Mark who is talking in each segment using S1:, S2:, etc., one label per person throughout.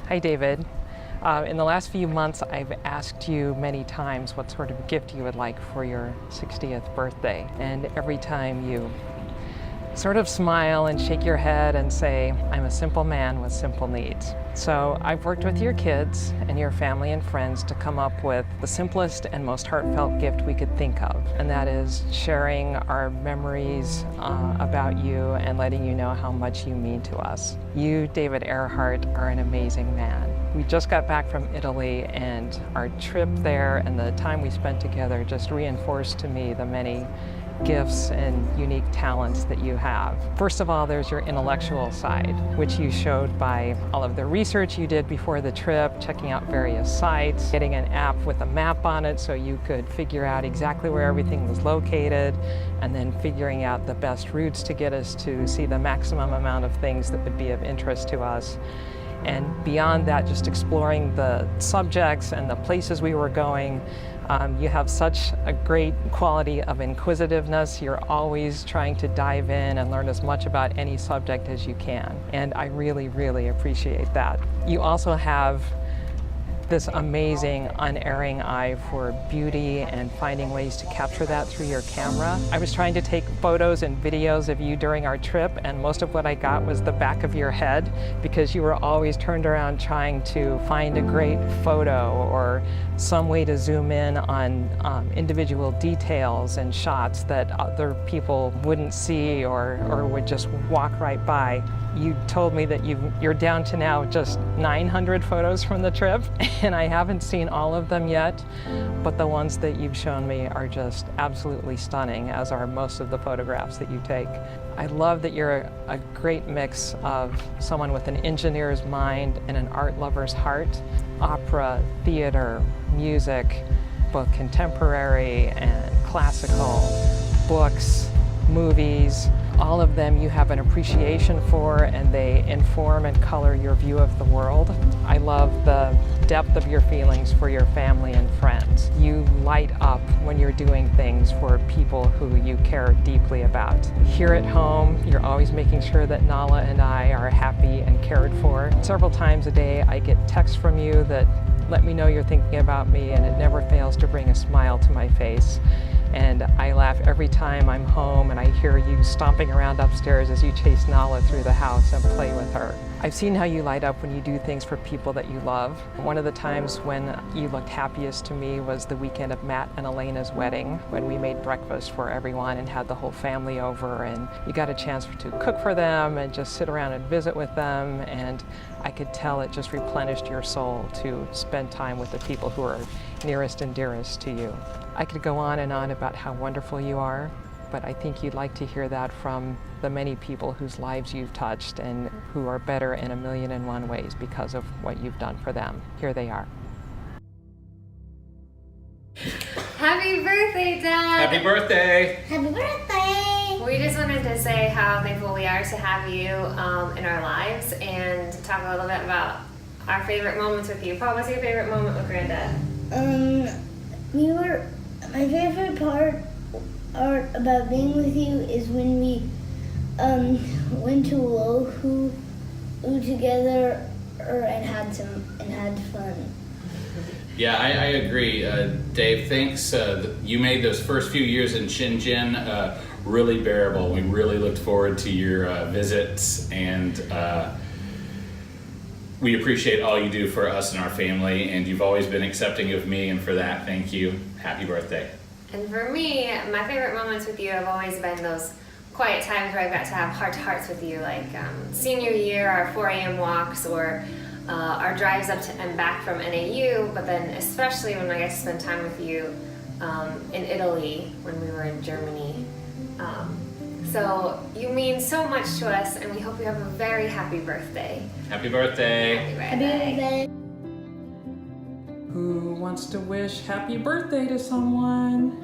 S1: Hi, David. In the last few months, I've asked you many times what sort of gift you would like for your 60th birthday. And every time you sort of smile and shake your head and say, I'm a simple man with simple needs. So I've worked with your kids and your family and friends to come up with the simplest and most heartfelt gift we could think of. And that is sharing our memories about you and letting you know how much you mean to us. You, David Earhart, are an amazing man. We just got back from Italy, and our trip there and the time we spent together just reinforced to me the many gifts and unique talents that you have. First of all, there's your intellectual side, which you showed by all of the research you did before the trip, checking out various sites, getting an app with a map on it so you could figure out exactly where everything was located, and then figuring out the best routes to get us to see the maximum amount of things that would be of interest to us. And beyond that, just exploring the subjects and the places we were going. You have such a great quality of inquisitiveness. You're always trying to dive in and learn as much about any subject as you can. And I really, really appreciate that. You also have this amazing, unerring eye for beauty and finding ways to capture that through your camera. I was trying to take photos and videos of you during our trip, and most of what I got was the back of your head because you were always turned around trying to find a great photo or some way to zoom in on individual details and shots that other people wouldn't see or would just walk right by. You told me that you're down to now just 900 photos from the trip, and I haven't seen all of them yet, but the ones that you've shown me are just absolutely stunning, as are most of the photographs that you take. I love that you're a great mix of someone with an engineer's mind and an art lover's heart. Opera, theater, music, both contemporary and classical, books, movies, all of them you have an appreciation for, and they inform and color your view of the world. I love the depth of your feelings for your family and friends. You light up when you're doing things for people who you care deeply about. Here at home, you're always making sure that Nala and I are happy and cared for. Several times a day, I get texts from you that let me know you're thinking about me, and it never fails to bring a smile to my face. And I laugh every time I'm home and I hear you stomping around upstairs as you chase Nala through the house and play with her. I've seen how you light up when you do things for people that you love. One of the times when you looked happiest to me was the weekend of Matt and Elena's wedding, when we made breakfast for everyone and had the whole family over, and you got a chance to cook for them and just sit around and visit with them, and I could tell it just replenished your soul to spend time with the people who are nearest and dearest to you. I could go on and on about how wonderful you are, but I think you'd like to hear that from the many people whose lives you've touched and who are better in 1,000,001 ways because of what you've done for them. Here they are.
S2: Happy birthday, Dad!
S3: Happy birthday!
S4: Happy birthday!
S2: We just wanted to say how thankful we are to have you in our lives and talk a little bit about our favorite moments with you. Paul, what's your favorite moment with Granddad?
S4: My favorite part about being with you is when we went to Oahu together and had fun.
S3: Yeah, I agree. Dave, thanks. You made those first few years in Shenzhen really bearable. We really looked forward to your visits, and we appreciate all you do for us and our family, and you've always been accepting of me, and for that, thank you. Happy birthday.
S2: And for me, my favorite moments with you have always been those quiet times where I've got to have heart-to-hearts with you, like senior year, our 4 a.m. walks, or our drives up to and back from NAU, but then especially when I get to spend time with you in Italy when we were in Germany. So you mean so much to us, and we hope you have a very happy birthday.
S3: Happy birthday.
S4: Happy birthday!
S1: Who wants to wish happy birthday to someone?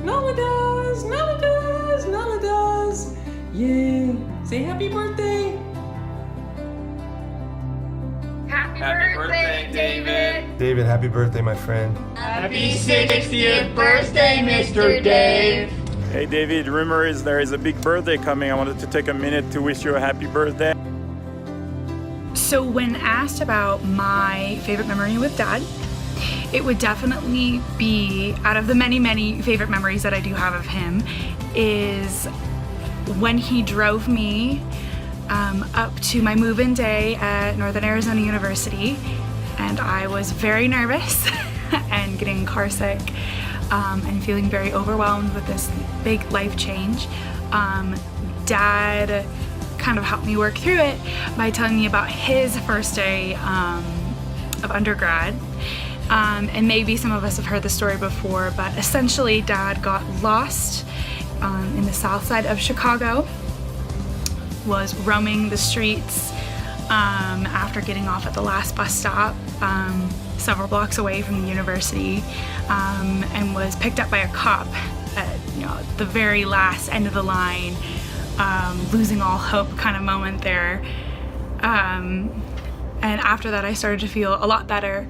S1: Nala does! Nala does! Nala does! Yay! Say happy birthday!
S2: Happy
S3: birthday, David!
S5: David, happy birthday, my friend.
S6: Happy 60th birthday, Mr. Dave!
S7: Hey David, rumor is there is a big birthday coming. I wanted to take a minute to wish you a happy birthday.
S5: So when asked about my favorite memory with Dad, it would definitely be, out of the many, many favorite memories that I do have of him, is when he drove me up to my move-in day at Northern Arizona University, and I was very nervous and getting car sick and feeling very overwhelmed with this big life change. Dad kind of helped me work through it by telling me about his first day of undergrad. And maybe some of us have heard the story before, but essentially Dad got lost in the south side of Chicago, was roaming the streets after getting off at the last bus stop several blocks away from the university, and was picked up by a cop at the very last end of the line, losing all hope kind of moment there. And after that I started to feel a lot better.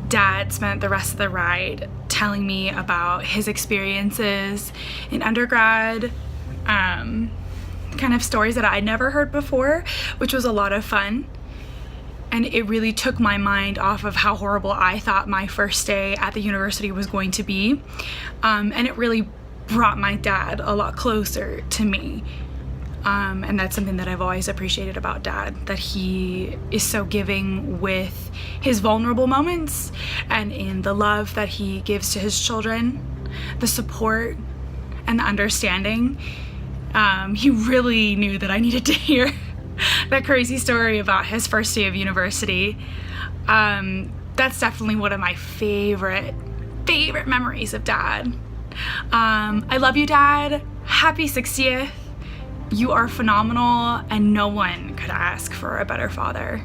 S5: Dad spent the rest of the ride telling me about his experiences in undergrad, kind of stories that I'd never heard before, which was a lot of fun. And it really took my mind off of how horrible I thought my first day at the university was going to be. And it really brought my dad a lot closer to me. And that's something that I've always appreciated about Dad, that he is so giving with his vulnerable moments and in the love that he gives to his children, the support and the understanding. He really knew that I needed to hear that crazy story about his first day of university. That's definitely one of my favorite memories of Dad. I love you, Dad. Happy 60th. You are phenomenal, and no one could ask for a better father.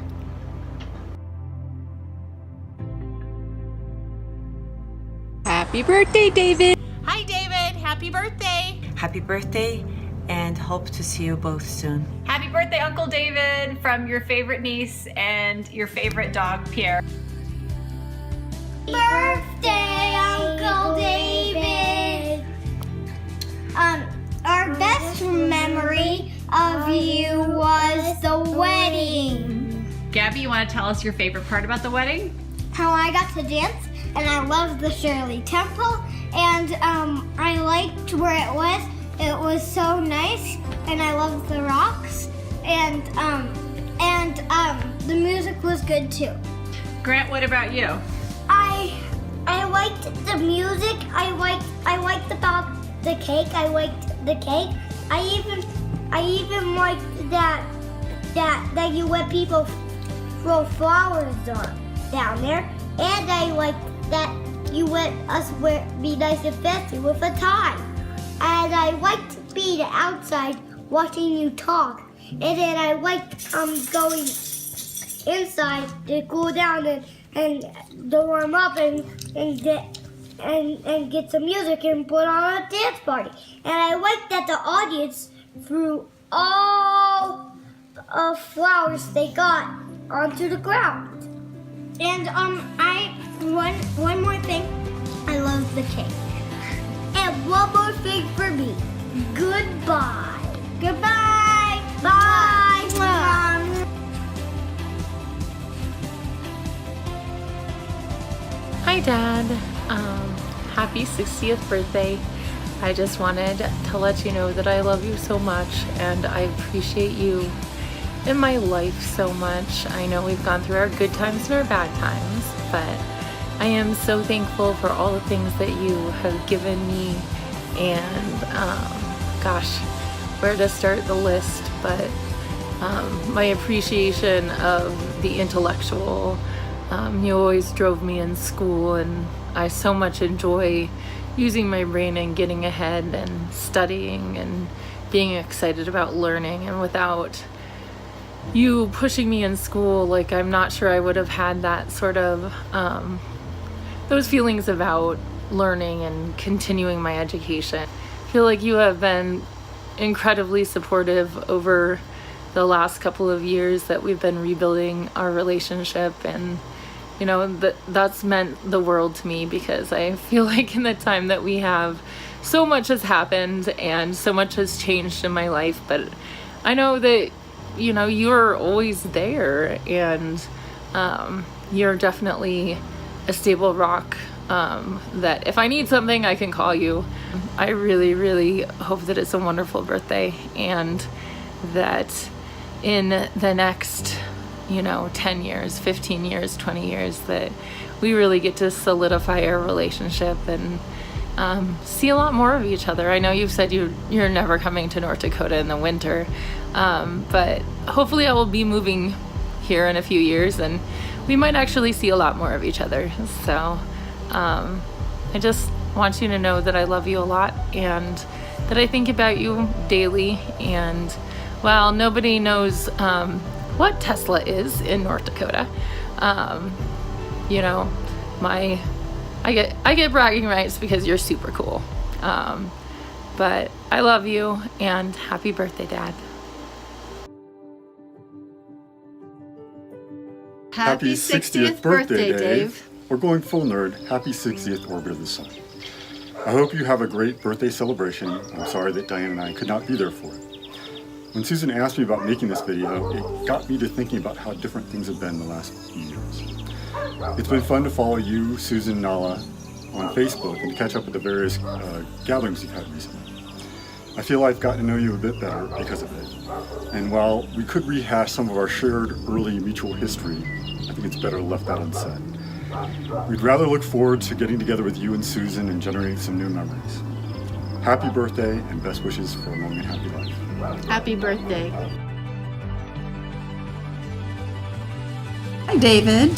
S8: Happy birthday, David!
S9: Hi, David. Happy birthday.
S10: Happy birthday, and hope to see you both soon.
S9: Happy birthday, Uncle David, from your favorite niece and your favorite dog, Pierre.
S4: Birthday, Uncle David. Our best memory of you was the wedding.
S9: Gabby, you want to tell us your favorite part about the wedding?
S4: How I got to dance, and I loved the Shirley Temple, and I liked where it was. It was so nice, and I loved the rocks, and the music was good too.
S9: Grant, what about you?
S4: I liked the music. I liked about the cake. I liked the cake. I even liked that you let people throw flowers down there, and I liked that you let us be nice and fancy with a tie. And I liked being outside watching you talk, and then I liked going inside to cool down and to warm up and get some music and put on a dance party. And I liked that the audience threw all of flowers they got onto the ground. And one more thing, I love the cake. And one more thing for me, goodbye. Goodbye. Bye. Mom.
S8: Hi, Dad. Happy 60th birthday. I just wanted to let you know that I love you so much and I appreciate you in my life so much. I know we've gone through our good times and our bad times, but I am so thankful for all the things that you have given me, and gosh, where to start the list, but my appreciation of the intellectual. You always drove me in school, and I so much enjoy using my brain and getting ahead and studying and being excited about learning. And without you pushing me in school, like, I'm not sure I would have had that sort of those feelings about learning and continuing my education. I feel like you have been incredibly supportive over the last couple of years that we've been rebuilding our relationship, and you know, that's meant the world to me, because I feel like in the time that we have, so much has happened and so much has changed in my life, but I know that you know, you're always there, and you're definitely a stable rock that if I need something, I can call you. I really, really hope that it's a wonderful birthday, and that in the next, you know, 10 years, 15 years, 20 years, that we really get to solidify our relationship and see a lot more of each other. I know you've said you're never coming to North Dakota in the winter, but hopefully I will be moving here in a few years, and we might actually see a lot more of each other. So I just want you to know that I love you a lot, and that I think about you daily. And while nobody knows what Tesla is in North Dakota, you know, I get bragging rights because you're super cool. But I love you, and happy birthday, Dad.
S11: Happy 60th birthday, Dave. We're going full nerd. Happy 60th Orbit of the Sun. I hope you have a great birthday celebration. I'm sorry that Diane and I could not be there for it. When Susan asked me about making this video, it got me to thinking about how different things have been the last few years. It's been fun to follow you, Susan, Nala on Facebook, and to catch up with the various gatherings you've had recently. I feel I've gotten to know you a bit better because of it. And while we could rehash some of our shared early mutual history, I think it's better left that unsaid. We'd rather look forward to getting together with you and Susan and generating some new memories. Happy birthday, and best wishes for a long and happy life.
S12: Happy birthday.
S13: Hi, David.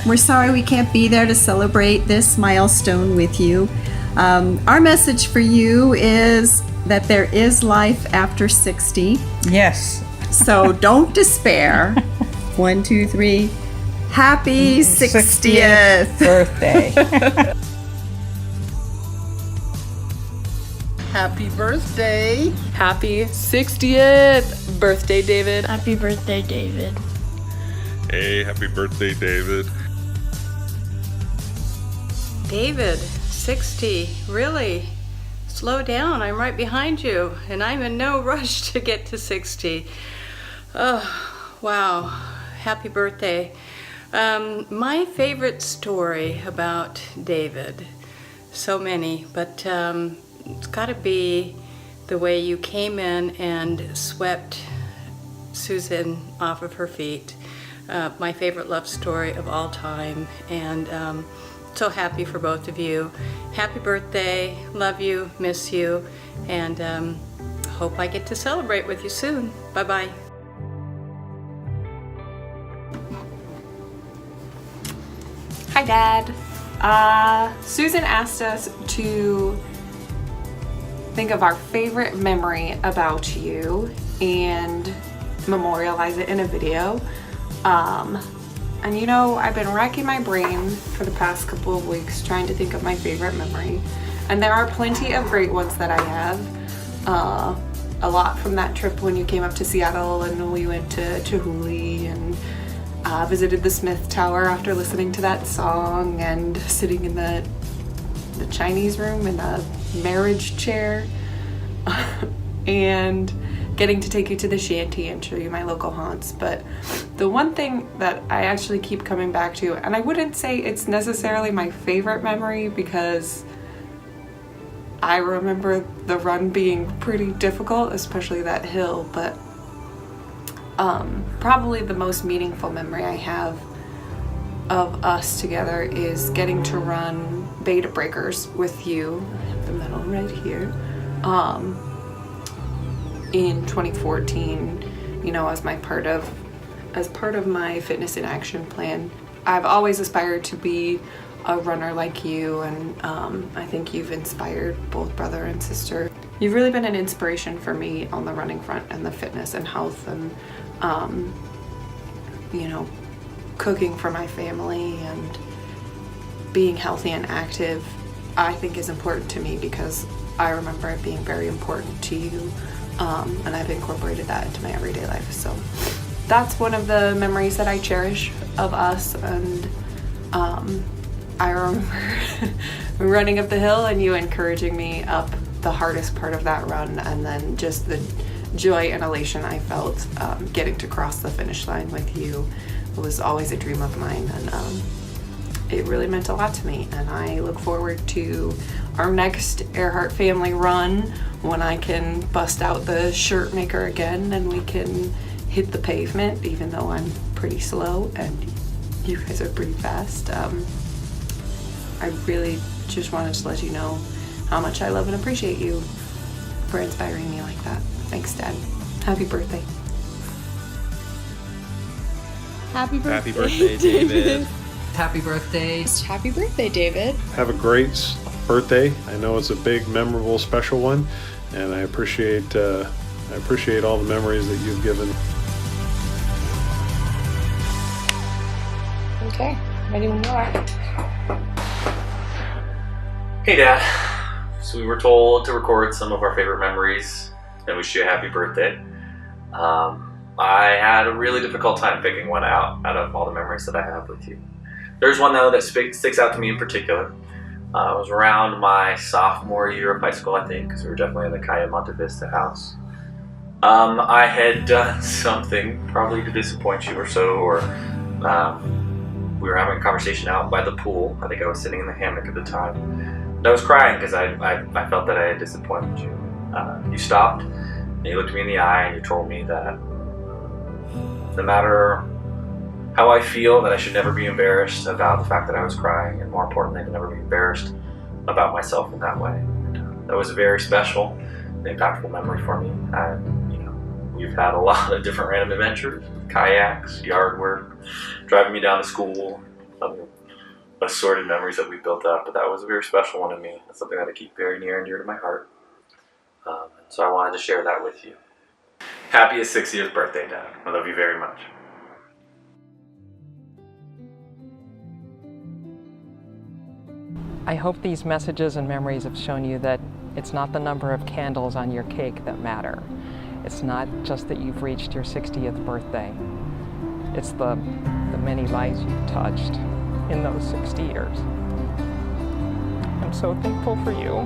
S13: We're sorry we can't be there to celebrate this milestone with you. Our message for you is that there is life after 60.
S14: Yes.
S13: So don't despair. 1, 2, 3. Happy 60th
S14: birthday.
S15: Happy birthday.
S8: Happy 60th birthday, David.
S12: Happy birthday, David.
S16: Hey, happy birthday, David.
S17: David, 60, really? Slow down, I'm right behind you, and I'm in no rush to get to 60. Oh, wow, happy birthday. My favorite story about David, so many, but it's gotta be the way you came in and swept Susan off of her feet. My favorite love story of all time, and so happy for both of you. Happy birthday, love you, miss you, and hope I get to celebrate with you soon. Bye-bye.
S18: Hi, Dad. Susan asked us to think of our favorite memory about you and memorialize it in a video. And you know, I've been racking my brain for the past couple of weeks trying to think of my favorite memory. And there are plenty of great ones that I have. A lot from that trip when you came up to Seattle and we went to Chihuly and visited the Smith Tower after listening to that song and sitting in the Chinese room in a marriage chair and getting to take you to the shanty and show you my local haunts. But the one thing that I actually keep coming back to, and I wouldn't say it's necessarily my favorite memory because I remember the run being pretty difficult, especially that hill, but probably the most meaningful memory I have of us together is getting to run Beta Breakers with you. I have the medal right here. In 2014, you know, as part of my fitness in action plan. I've always aspired to be a runner like you, and I think you've inspired both brother and sister. You've really been an inspiration for me on the running front and the fitness and health and you know, cooking for my family and being healthy and active. I think is important to me because I remember it being very important to you, and I've incorporated that into my everyday life. So that's one of the memories that I cherish of us. And I remember running up the hill and you encouraging me up the hardest part of that run, and then just the joy and elation I felt getting to cross the finish line with you. It was always a dream of mine, and it really meant a lot to me. And I look forward to our next Earhart family run when I can bust out the shirt maker again and we can hit the pavement, even though I'm pretty slow and you guys are pretty fast. I really just wanted to let you know how much I love and appreciate you for inspiring me like that. Thanks, Dad. Happy birthday.
S12: Happy birthday,
S16: Happy birthday, David.
S14: Happy birthday.
S5: Happy birthday, David.
S19: Have a great birthday. I know it's a big, memorable, special one, and I appreciate all the memories that you've given.
S18: Okay, ready when you are.
S20: Hey, Dad. So we were told to record some of our favorite memories and wish you a happy birthday. I had a really difficult time picking one out of all the memories that I have with you. There's one, though, that sticks out to me in particular. It was around my sophomore year of high school, I think, because we were definitely in the Calle Monte Vista house. I had done something probably to disappoint you or so, or we were having a conversation out by the pool. I think I was sitting in the hammock at the time. And I was crying because I felt that I had disappointed you. You stopped, and you looked me in the eye, and you told me that no matter how I feel, that I should never be embarrassed about the fact that I was crying, and more importantly, to never be embarrassed about myself in that way. That was a very special, impactful memory for me. We've had a lot of different random adventures, kayaks, yard work, driving me down to school, other assorted memories that we built up, but that was a very special one to me. It's something that I keep very near and dear to my heart. So I wanted to share that with you. Happiest 60th birthday, Dad. I love you very much.
S1: I hope these messages and memories have shown you that it's not the number of candles on your cake that matter. It's not just that you've reached your 60th birthday. It's the many lives you've touched in those 60 years. I'm so thankful for you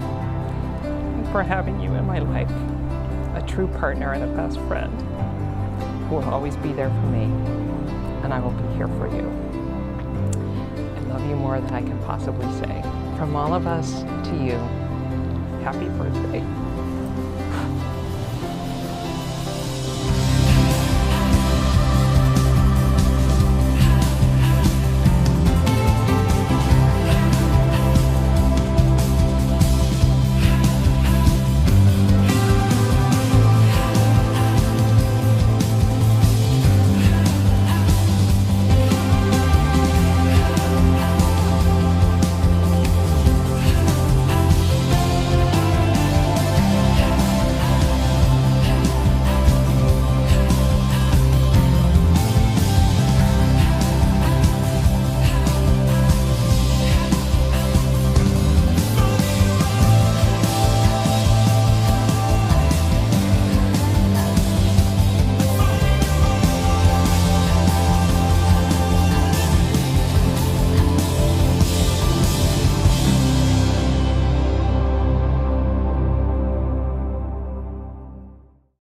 S1: and for having you in my life, a true partner and a best friend who will always be there for me, and I will be here for you. I love you more than I can possibly say. From all of us to you, happy birthday.